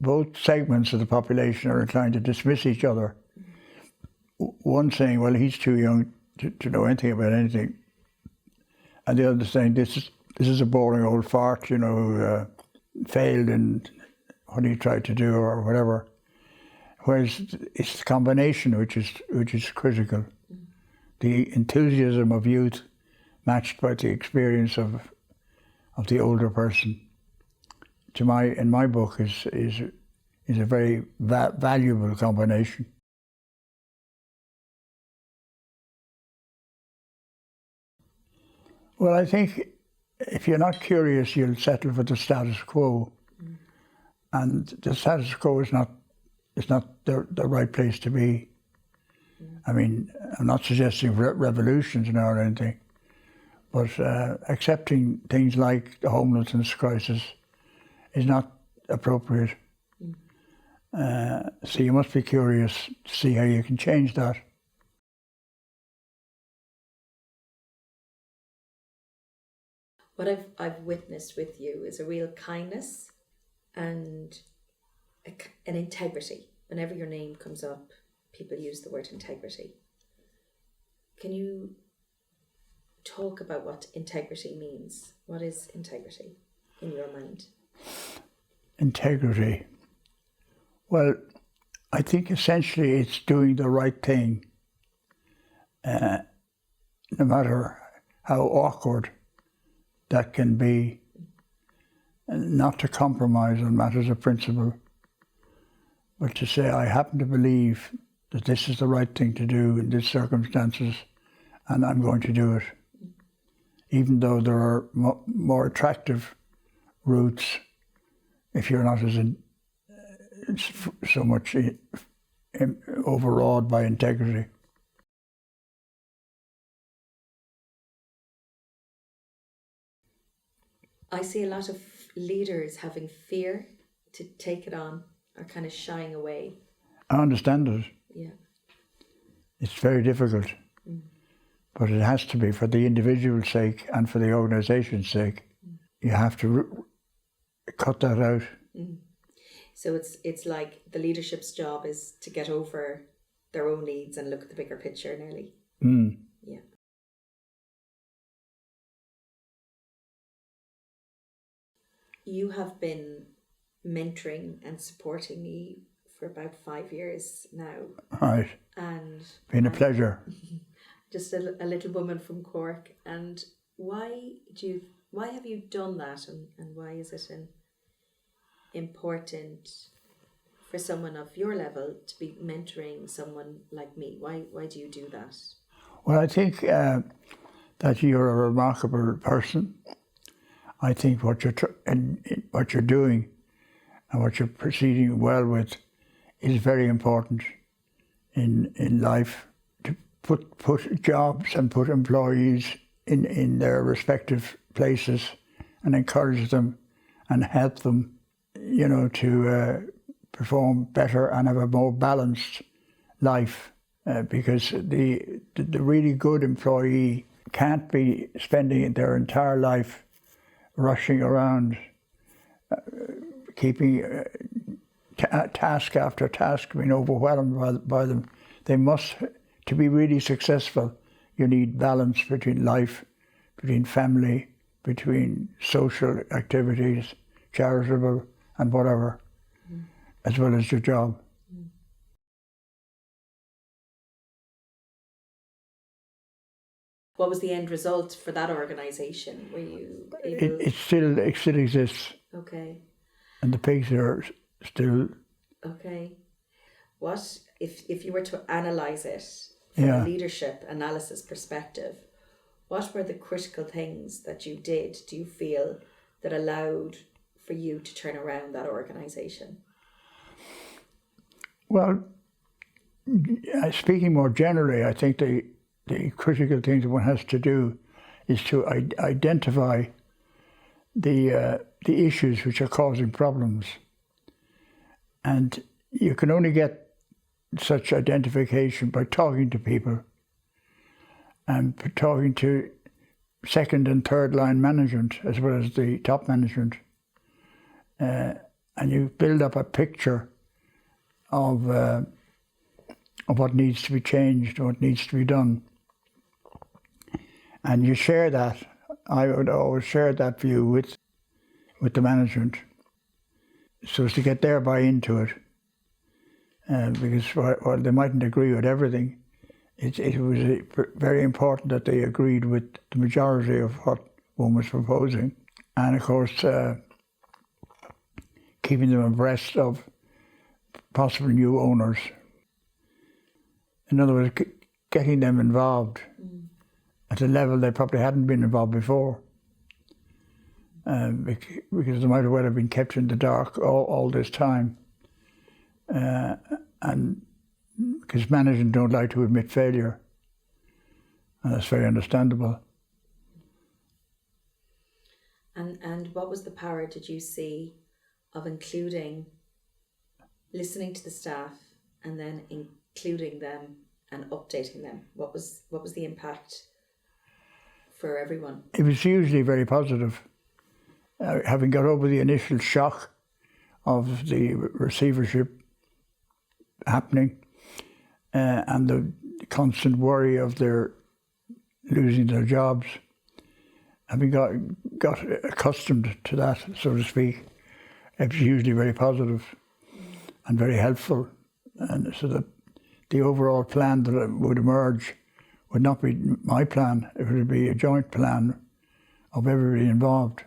both segments of the population are inclined to dismiss each other. One saying, well, he's too young to know anything about anything. And the other saying, this is a boring old fart, you know, who failed in what he tried to do or whatever. Whereas it's the combination which is critical. The enthusiasm of youth matched by the experience of the older person. In my book is a very valuable combination. Well, I think if you're not curious, you'll settle for the status quo, and the status quo is not the right place to be. I mean, I'm not suggesting revolutions now or anything, but accepting things like the homelessness crisis is not appropriate. So you must be curious to see how you can change that. What I've witnessed with you is a real kindness and an integrity. Whenever your name comes up, people use the word integrity. Can you talk about what integrity means? What is integrity in your mind? Integrity. Well, I think essentially it's doing the right thing, no matter how awkward that can be, and not to compromise on matters of principle, but to say, I happen to believe that this is the right thing to do in these circumstances, and I'm going to do it. Even though there are more attractive routes, if you're not so much overawed by integrity. I see a lot of leaders having fear to take it on, or kind of shying away. I understand it. Yeah. It's very difficult, but it has to be for the individual's sake and for the organisation's sake. You have to cut that out. So it's like the leadership's job is to get over their own needs and look at the bigger picture nearly. Yeah. You have been mentoring and supporting me for about 5 years now. Right. And been a pleasure. Just a little woman from Cork. And why have you done that, and why is it important for someone of your level to be mentoring someone like me? Why do you do that? Well, I think that you're a remarkable person. I think what you're doing and what you're proceeding well with is very important in life, to put jobs and put employees in their respective places and encourage them and help them, you know, to perform better and have a more balanced life, because the really good employee can't be spending their entire life rushing around, keeping task after task, being overwhelmed by them. They must, to be really successful, you need balance between life, between family, between social activities, charitable and whatever, as well as your job. What was the end result for that organisation? Were you able... It still exists. Okay. And the pigs are still... Okay. What, if you were to analyse it from a leadership analysis perspective, what were the critical things that you did, do you feel, that allowed for you to turn around that organisation? Well, speaking more generally, I think the critical things that one has to do is to identify the issues which are causing problems. And you can only get such identification by talking to people and talking to second and third line management as well as the top management. and you build up a picture of what needs to be changed, what needs to be done. And you share that. I would always share that view with the management, so as to get their buy-in to it. Because while they mightn't agree with everything, it was very important that they agreed with the majority of what one was proposing. And of course, keeping them abreast of possible new owners. In other words, getting them involved at a level they probably hadn't been involved before. Because they might well have been kept in the dark all this time. And because management don't like to admit failure, and that's very understandable. And what was the power, did you see, of listening to the staff and then including them and updating them? What was the impact for everyone? It was usually very positive. Having got over the initial shock of the receivership happening and the constant worry of their losing their jobs, having got accustomed to that, so to speak, it was usually very positive and very helpful. And so that the overall plan that would emerge would not be my plan, it would be a joint plan of everybody involved.